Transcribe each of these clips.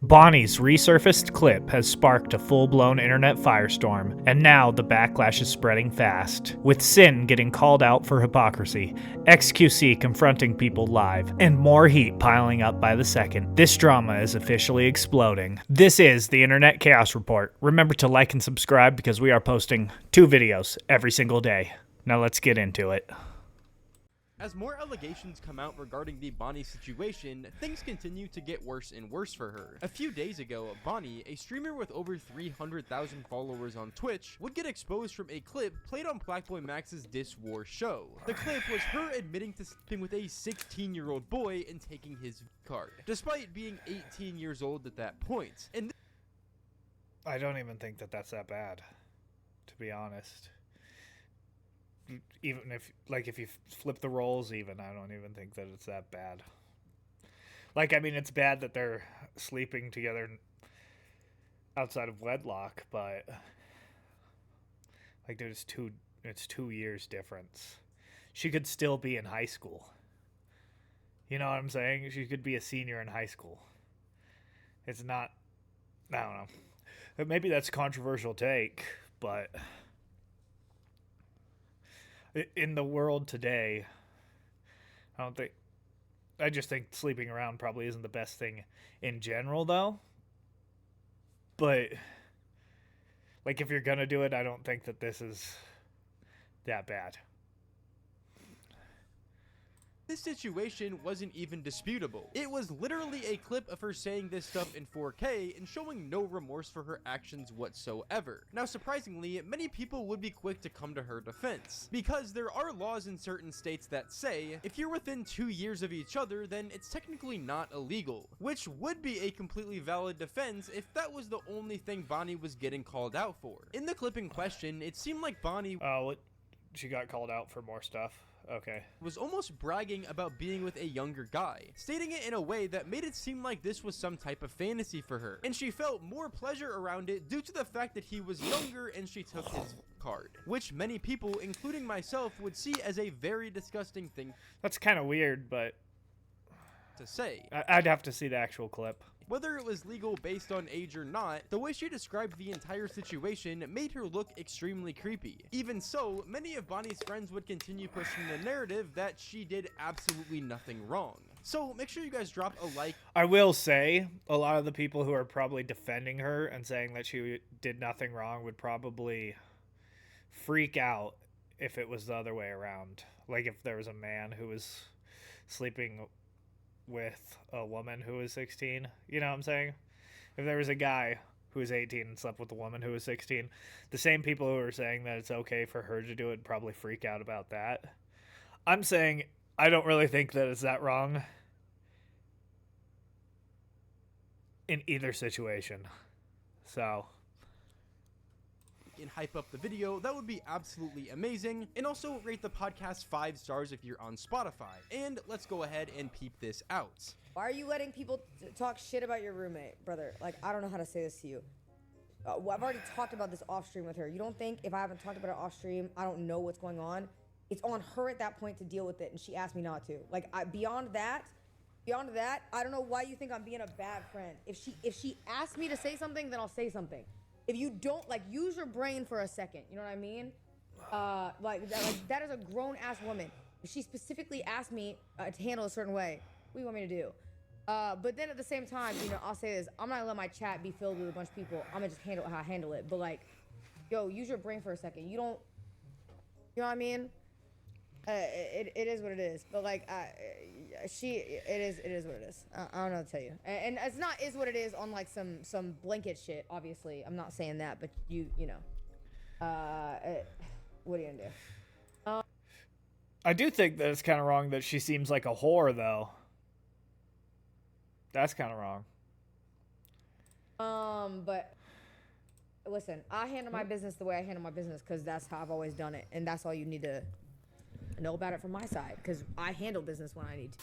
Bonnie's resurfaced clip has sparked a full-blown internet firestorm, and now the backlash is spreading fast, with Sin getting called out for hypocrisy, XQC confronting people live, and more heat piling up by the second. This drama is officially exploding. This is the Internet Chaos Report. Remember to like and subscribe because we are posting 2 videos every single day. Now let's get into it. As more allegations come out regarding the Bonnie situation, things continue to get worse and worse for her. A few days ago, Bonnie, a streamer with over 300,000 followers on Twitch, would get exposed from a clip played on Blackboy Max's Diss War show. The clip was her admitting to sleeping with a 16-year-old boy and taking his card, despite being 18 years old at that point. And I don't even think that that's that bad, to be honest. Even if you flip the roles, even I don't even think that it's that bad. Like, I mean, it's bad that they're sleeping together outside of wedlock, but like, it's 2 years difference. She could still be in high school. You know what I'm saying? She could be a senior in high school. It's not, I don't know. Maybe that's a controversial take, but in the world today, I just think sleeping around probably isn't the best thing in general, though. But, like, if you're gonna do it, I don't think that this is that bad. this situation wasn't even disputable. It was literally a clip of her saying this stuff in 4K and showing no remorse for her actions whatsoever. Now, surprisingly, many people would be quick to come to her defense, because there are laws in certain states that say if you're within 2 years of each other, then it's technically not illegal, which would be a completely valid defense if that was the only thing Bonnie was getting called out for. In the clip in question, it seemed like Bonnie she got called out for more stuff. Okay. Was almost bragging about being with a younger guy, stating it in a way that made it seem like this was some type of fantasy for her, and she felt more pleasure around it due to the fact that he was younger and she took his card, which many people, including myself, would see as a very disgusting thing. That's kind of weird, but to say. I'd have to see the actual clip. Whether it was legal based on age or not, the way she described the entire situation made her look extremely creepy. Even so, many of Bonnie's friends would continue pushing the narrative that she did absolutely nothing wrong. So make sure you guys drop a like. I will say, a lot of the people who are probably defending her and saying that she did nothing wrong would probably freak out if it was the other way around. Like if there was a man who was sleeping with a woman who was 16, you know what I'm saying? If there was a guy who was 18 and slept with a woman who was 16, the same people who are saying that it's okay for her to do it probably freak out about that. I'm saying I don't really think that it's that wrong in either situation. So and hype up the video, that would be absolutely amazing. And also rate the podcast 5 stars if you're on Spotify. And let's go ahead and peep this out. Why are you letting people talk shit about your roommate, brother? Like, I don't know how to say this to you. I've already talked about this off stream with her. You don't think if I haven't talked about it off stream, I don't know what's going on? It's on her at that point to deal with it, and she asked me not to. Like, beyond that, I don't know why you think I'm being a bad friend. If she asks me to say something, then I'll say something. If you don't, like, use your brain for a second, you know what I mean? That is a grown-ass woman. If she specifically asked me to handle a certain way, what do you want me to do? But then at the same time, you know, I'll say this. I'm not gonna let my chat be filled with a bunch of people. I'm gonna just handle it how I handle it. But, like, yo, use your brain for a second. You know what I mean? It is what it is. But, like, it is what it is. I don't know what to tell you. And it's not is what it is on, like, some blanket shit, obviously. I'm not saying that, but you know. What are you gonna do? I do think that it's kind of wrong that she seems like a whore, though. That's kind of wrong. But listen, I handle my business the way I handle my business because that's how I've always done it, and that's all you need to know about it from my side, because I handle business when I need to.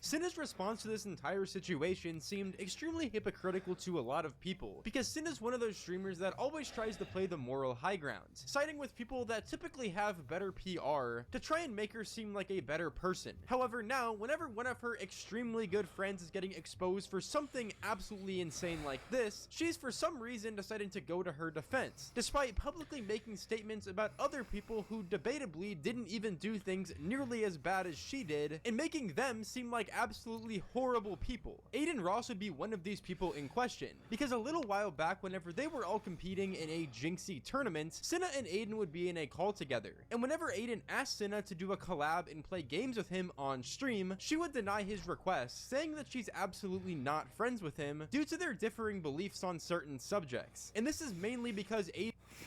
Cinna's response to this entire situation seemed extremely hypocritical to a lot of people, because Cinna's one of those streamers that always tries to play the moral high ground, siding with people that typically have better PR to try and make her seem like a better person. However, now, whenever one of her extremely good friends is getting exposed for something absolutely insane like this, she's for some reason deciding to go to her defense, despite publicly making statements about other people who debatably didn't even do things nearly as bad as she did, and making them seem like absolutely horrible people. Adin Ross would be one of these people in question, because a little while back, whenever they were all competing in a Jinxie tournament, Cinna and Adin would be in a call together, and whenever Adin asked Cinna to do a collab and play games with him on stream, she would deny his request, saying that she's absolutely not friends with him due to their differing beliefs on certain subjects. And this is mainly because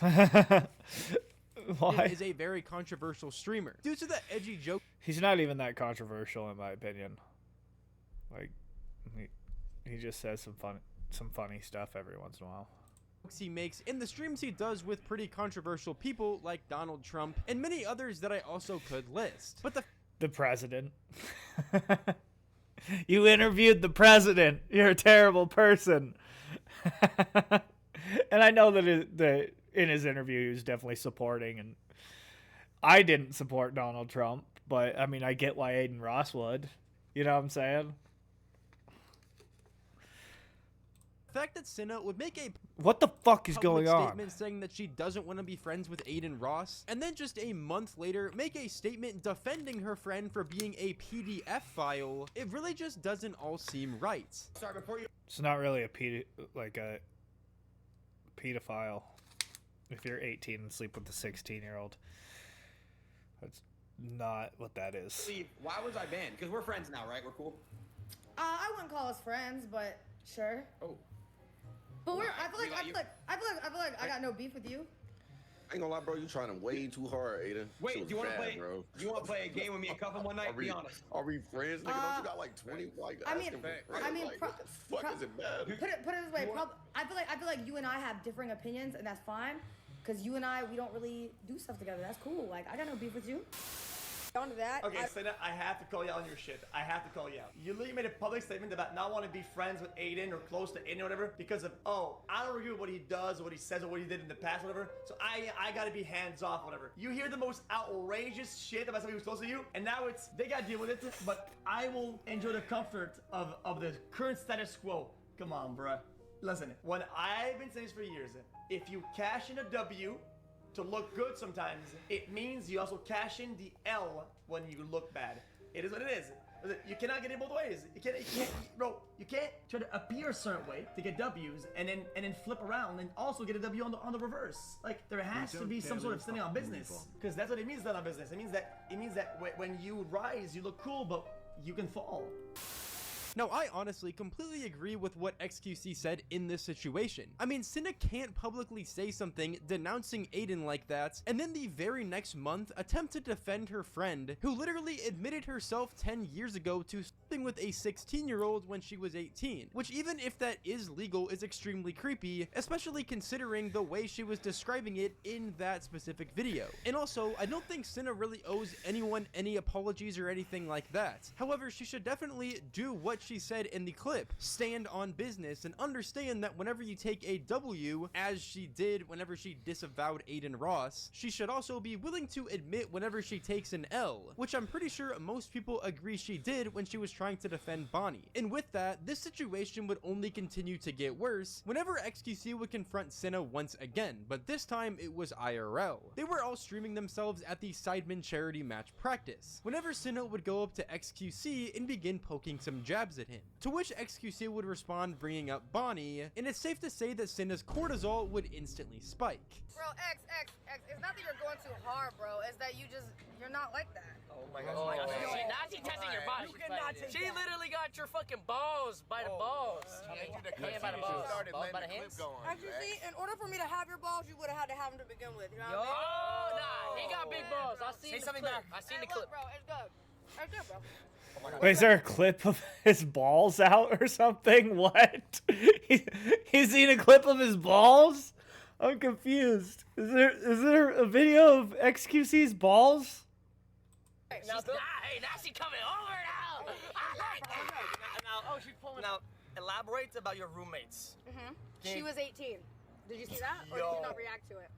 Adin Why? is a very controversial streamer due to the edgy joke He's not even that controversial in my opinion. Like, he just says some funny stuff every once in a while. he makes in the streams he does with pretty controversial people like Donald Trump and many others that I also could list. But The president. You interviewed the president. You're a terrible person. And I know that in his interview he was definitely supporting, and I didn't support Donald Trump, but I mean I get why Adin Ross would. You know what I'm saying? fact that Cinna would make a What the fuck is public going on? statement saying that she doesn't want to be friends with Adin Ross, and then just a month later make a statement defending her friend for being a PDF file, it really just doesn't all seem right. Sorry, before you. It's not really a pedophile if you're 18 and sleep with a 16-year-old. That's not what that is. Leave. Why was I banned? Because we're friends now, right? We're cool. I wouldn't call us friends, but sure. Oh. But we're. I We got you. feel like I got no beef with you. I ain't gonna lie, bro. You trying way too hard, Aiden. Wait, So do you want to bad, play? bro? Do you want to play a game with me and Cuffin one night? Be honest. Are we friends, nigga? Don't you got like 20? Like, I mean- asking for I friends? mean, like, pro- what the fuck pro- is it bad? Put it this way. You want- I feel like you and I have differing opinions, and that's fine. Cause you and we don't really do stuff together. That's cool. Like I got no beef with you. On to that. Okay, Selena, I have to call you out on your shit. I have to call you out. You literally made a public statement about not wanting to be friends with Aiden or close to Aiden or whatever because of, oh, I don't agree with what he does or what he says or what he did in the past or whatever, so I gotta be hands off or whatever. You hear the most outrageous shit about somebody who's close to you, and now it's, they gotta deal with it, but I will enjoy the comfort of the current status quo. Come on, bruh. Listen, when I've been saying this for years, if you cash in a W to look good sometimes, it means you also cash in the L when you look bad. It is what it is. Listen, you cannot get it both ways. You can't, bro. You can't try to appear a certain way to get W's and then flip around and also get a W on the reverse. Like there has to be some sort of standing on business, because that's what it means. Standing on business. It means that when you rise, you look cool, but you can fall. Now, I honestly completely agree with what XQC said in this situation. I mean, Cinna can't publicly say something denouncing Aiden like that, and then the very next month attempt to defend her friend, who literally admitted herself 10 years ago to sleeping with a 16-year-old when she was 18, which even if that is legal is extremely creepy, especially considering the way she was describing it in that specific video. And also, I don't think Cinna really owes anyone any apologies or anything like that. However, she should definitely do what she said in the clip, stand on business, and understand that whenever you take a W, as she did whenever she disavowed Aiden Ross, she should also be willing to admit whenever she takes an L, which I'm pretty sure most people agree she did when she was trying to defend Bonnie. And with that, this situation would only continue to get worse whenever XQC would confront Cinna once again, but this time it was IRL. They were all streaming themselves at the Sidemen charity match practice, whenever Cinna would go up to XQC and begin poking some jabs at him, to which XQC would respond bringing up Bonnie, and it's safe to say that Cinna's cortisol would instantly spike. Bro, X, it's not that you're going too hard, bro. It's that you're not like that. Oh my Oh my God. God. Now she's testing your body. You cannot take She that. literally got your fucking balls by the balls. Yeah, by the balls. Balls by the hands. Actually, see, in order for me to have your balls, you would have had to have them to begin with. You know Oh, what I mean? nah. He got big balls. I seen the clip. I seen the Hey, clip. look, bro, it's good. It's good, bro. Wait, is there a clip of his balls out or something? What? He's seen a clip of his balls? I'm confused. Is there a video of XQC's balls? Hey, now she coming over now. I like Oh, she's pulling. Now, elaborate about your roommates. She was 18. Did you see that, or did you not react to it?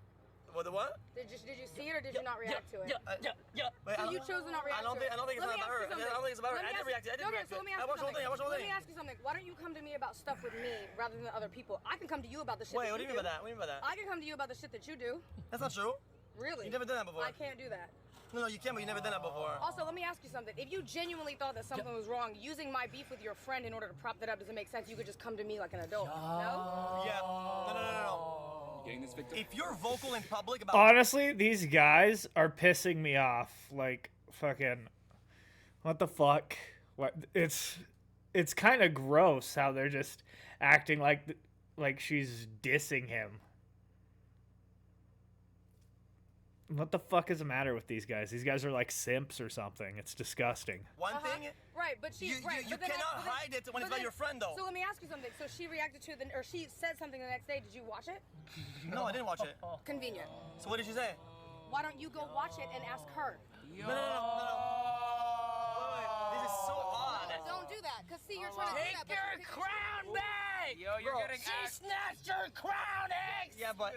What? Did you see it, or did you not react to it? Wait, So you chose to not react to it. I don't think it's Let me about her. ask you I don't think it's about her. something. I didn't react to it. So let me ask you something. Why don't you come to me about stuff with me rather than other people? I can come to you about the shit. Wait, that what do you mean by that? What do you mean by that? I can come to you about the shit that you do. That's not true. Really? You never done that before. I can't do that. No, you can, but you never done that before. Also, let me ask you something. If you genuinely thought that something was wrong, using my beef with your friend in order to prop that up doesn't make sense. You could just come to me like an adult. No? Yeah. No. Getting this victim. If you're vocal in public about Honestly, these guys are pissing me off. Like, fucking, what the fuck? What? It's kind of gross how they're just acting like she's dissing him. What the fuck is the matter with these guys? These guys are like simps or something. It's disgusting. one thing, Right, but she you cannot hide it when it's about your friend, though. So let me ask you something. So she reacted to or she said something the next day. Did you watch it? No, I didn't watch it. Convenient. So what did she say? Why don't you go watch it and ask her? No. Wait. This is so odd. Don't do that, cause see, you're trying to do Take that. your crown back! Yo, you're getting She snatched your crown, X! Yeah, but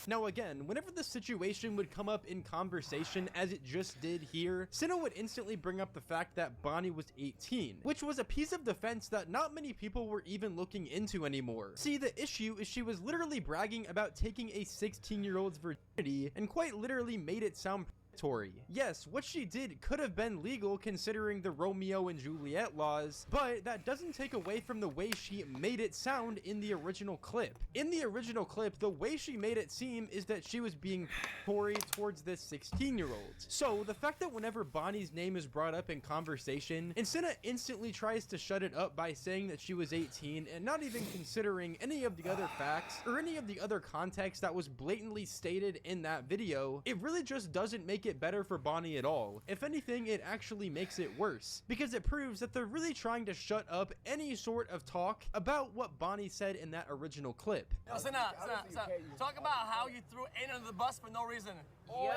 Now again, whenever the situation would come up in conversation as it just did here, Cinna would instantly bring up the fact that Bonnie was 18, which was a piece of defense that not many people were even looking into anymore. See, the issue is she was literally bragging about taking a 16-year-old's virginity and quite literally made it sound predatory. Yes, what she did could have been legal considering the Romeo and Juliet laws, but that doesn't take away from the way she made it sound in the original clip. In the original clip, the way she made it seem is that she was being predatory towards this 16-year-old. So the fact that whenever Bonnie's name is brought up in conversation, Cinna instantly tries to shut it up by saying that she was 18 and not even considering any of the other facts or any of the other context that was blatantly stated in that video, it really just doesn't make it better for Bonnie at all. If anything, it actually makes it worse, because it proves that they're really trying to shut up any sort of talk about what Bonnie said in that original clip. Yo, Cinna, talk about how you threw Aiden under the bus for no reason. Yo!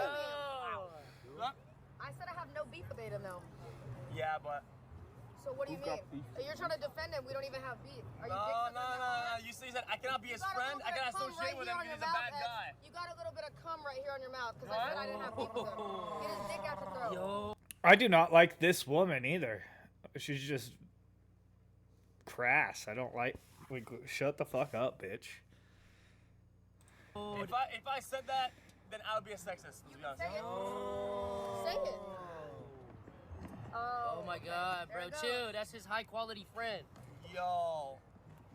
I said I have no beef with Aiden though. Yeah, but So what do you mean? You're trying to defend him. We don't even have beef. Are you no. You said I cannot be his friend. I cannot associate with him because he's a bad guy. You got a little bit of cum right here on your mouth because I said I didn't have beef with him. Get his dick out your throat. I do not like this woman either. She's just crass. I don't like. Shut the fuck up, bitch. If I said that, then I would be a sexist. To be honest. Say it. Say it. Oh my god, bro. Chill. That's his high quality friend. Yo,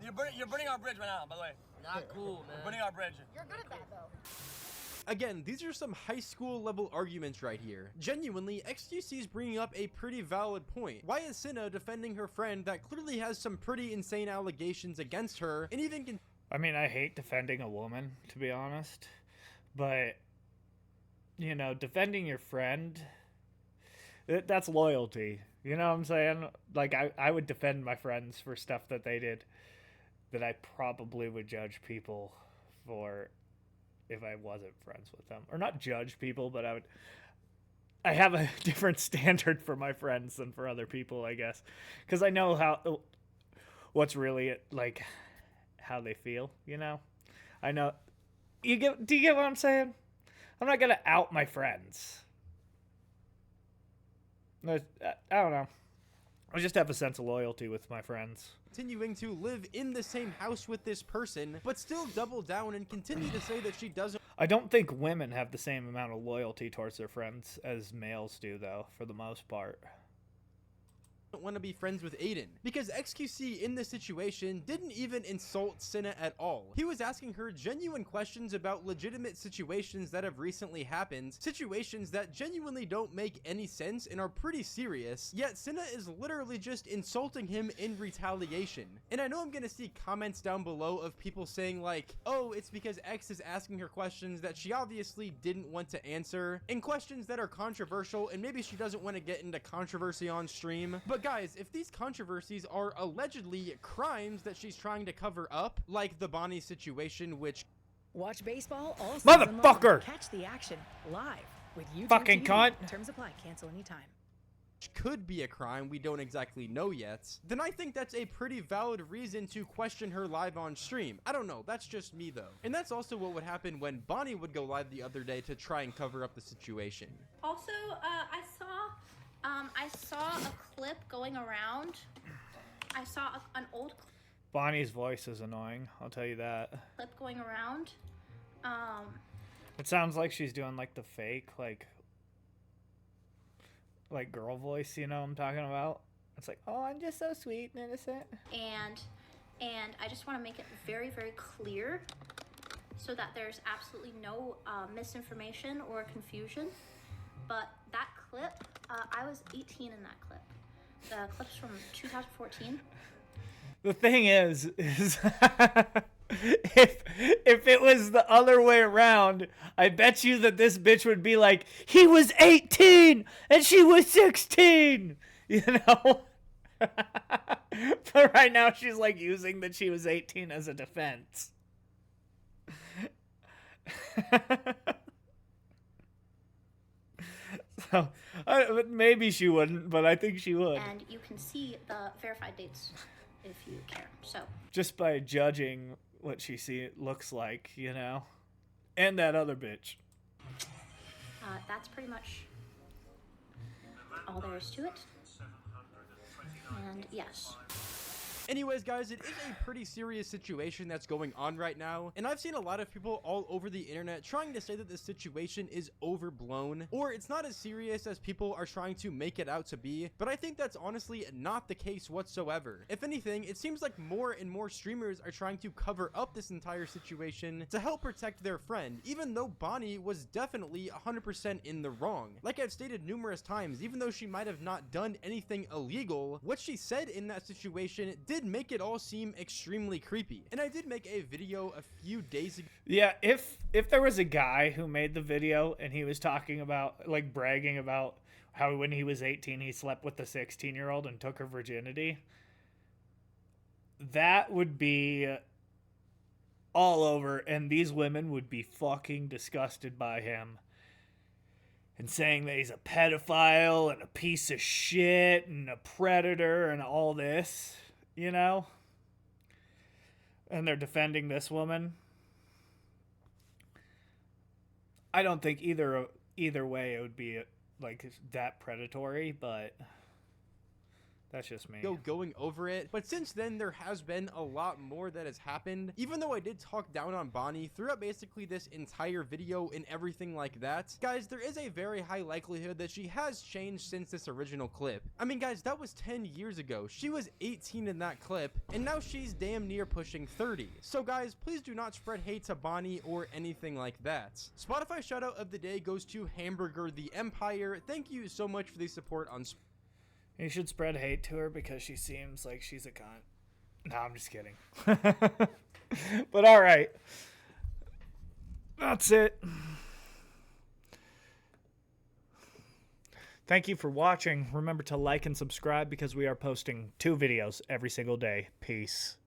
you're burning our bridge right now. By the way, Not cool, man. you're burning our bridge. You're good at that though. Again, these are some high school level arguments right here. Genuinely, XQC is bringing up a pretty valid point. Why is Cinna defending her friend that clearly has some pretty insane allegations against her, and even I mean, I hate defending a woman, to be honest, but, you know, defending your friend, that's loyalty. You know what I'm saying? Like, I would defend my friends for stuff that they did that I probably would judge people for if I wasn't friends with them. Or not judge people, but I have a different standard for my friends than for other people, I guess. Because I know what's really, like, how they feel, you know? I know. Do you get what I'm saying? I'm not going to out my friends. I don't know. I just have a sense of loyalty with my friends. continuing to live in the same house with this person, but still double down and continue to say that she doesn't I don't think women have the same amount of loyalty towards their friends as males do, though, for the most part. want to be friends with Aiden, because XQC in this situation didn't even insult Cinna at all. He was asking her genuine questions about legitimate situations that have recently happened, situations that genuinely don't make any sense and are pretty serious, yet Cinna is literally just insulting him in retaliation. And I know I'm gonna see comments down below of people saying like, oh, it's because X is asking her questions that she obviously didn't want to answer, and questions that are controversial, and maybe she doesn't want to get into controversy on stream. But guys, if these controversies are allegedly crimes that she's trying to cover up, like the Bonnie situation, which Watch baseball all season long. Motherfucker! Catch the action live with YouTube Fucking TV. cunt. Terms apply. Cancel anytime. could be a crime, we don't exactly know yet, then I think that's a pretty valid reason to question her live on stream. I don't know, that's just me though. And that's also what would happen when Bonnie would go live the other day to try and cover up the situation. Also, I saw a clip going around. I saw an old Bonnie's voice is annoying, I'll tell you that. clip going around. It sounds like she's doing like the fake, like girl voice, you know what I'm talking about? It's like, oh, I'm just so sweet and innocent. And I just want to make it very, very clear so that there's absolutely no misinformation or confusion. But that clip, I was 18 in that clip. The clip's from 2014. The thing is if it was the other way around, I bet you that this bitch would be like, he was 18 and she was 16, you know? But right now she's like using that she was 18 as a defense. So, maybe she wouldn't, but I think she would. And you can see the verified dates if you care. So just by judging what she looks like, you know? And that other bitch. that's pretty much all there is to it. And yes. Anyways, guys, it is a pretty serious situation that's going on right now, and I've seen a lot of people all over the internet trying to say that this situation is overblown, or it's not as serious as people are trying to make it out to be, but I think that's honestly not the case whatsoever. If anything, it seems like more and more streamers are trying to cover up this entire situation to help protect their friend, even though Bonnie was definitely 100% in the wrong. Like I've stated numerous times, even though she might have not done anything illegal, what she said in that situation did make it all seem extremely creepy. And I did make a video a few days ago. Yeah, if there was a guy who made the video and he was talking about, like, bragging about how when he was 18 he slept with the 16-year-old and took her virginity, that would be all over, and these women would be fucking disgusted by him and saying that he's a pedophile and a piece of shit and a predator and all this, you know? And they're defending this woman. I don't think either way it would be like that predatory, but that's just me. Going over it, but since then there has been a lot more that has happened. Even though I did talk down on Bonnie throughout basically this entire video and everything like that, guys, there is a very high likelihood that she has changed since this original clip. I mean, guys, that was 10 years ago. She was 18 in that clip, and now she's damn near pushing 30. So guys, please do not spread hate to Bonnie or anything like that. Spotify shoutout of the day goes to Hamburger the Empire. Thank you so much for the support on You should spread hate to her because she seems like she's a cunt. No, I'm just kidding. But all right. That's it. Thank you for watching. Remember to like and subscribe because we are posting 2 videos every single day. Peace.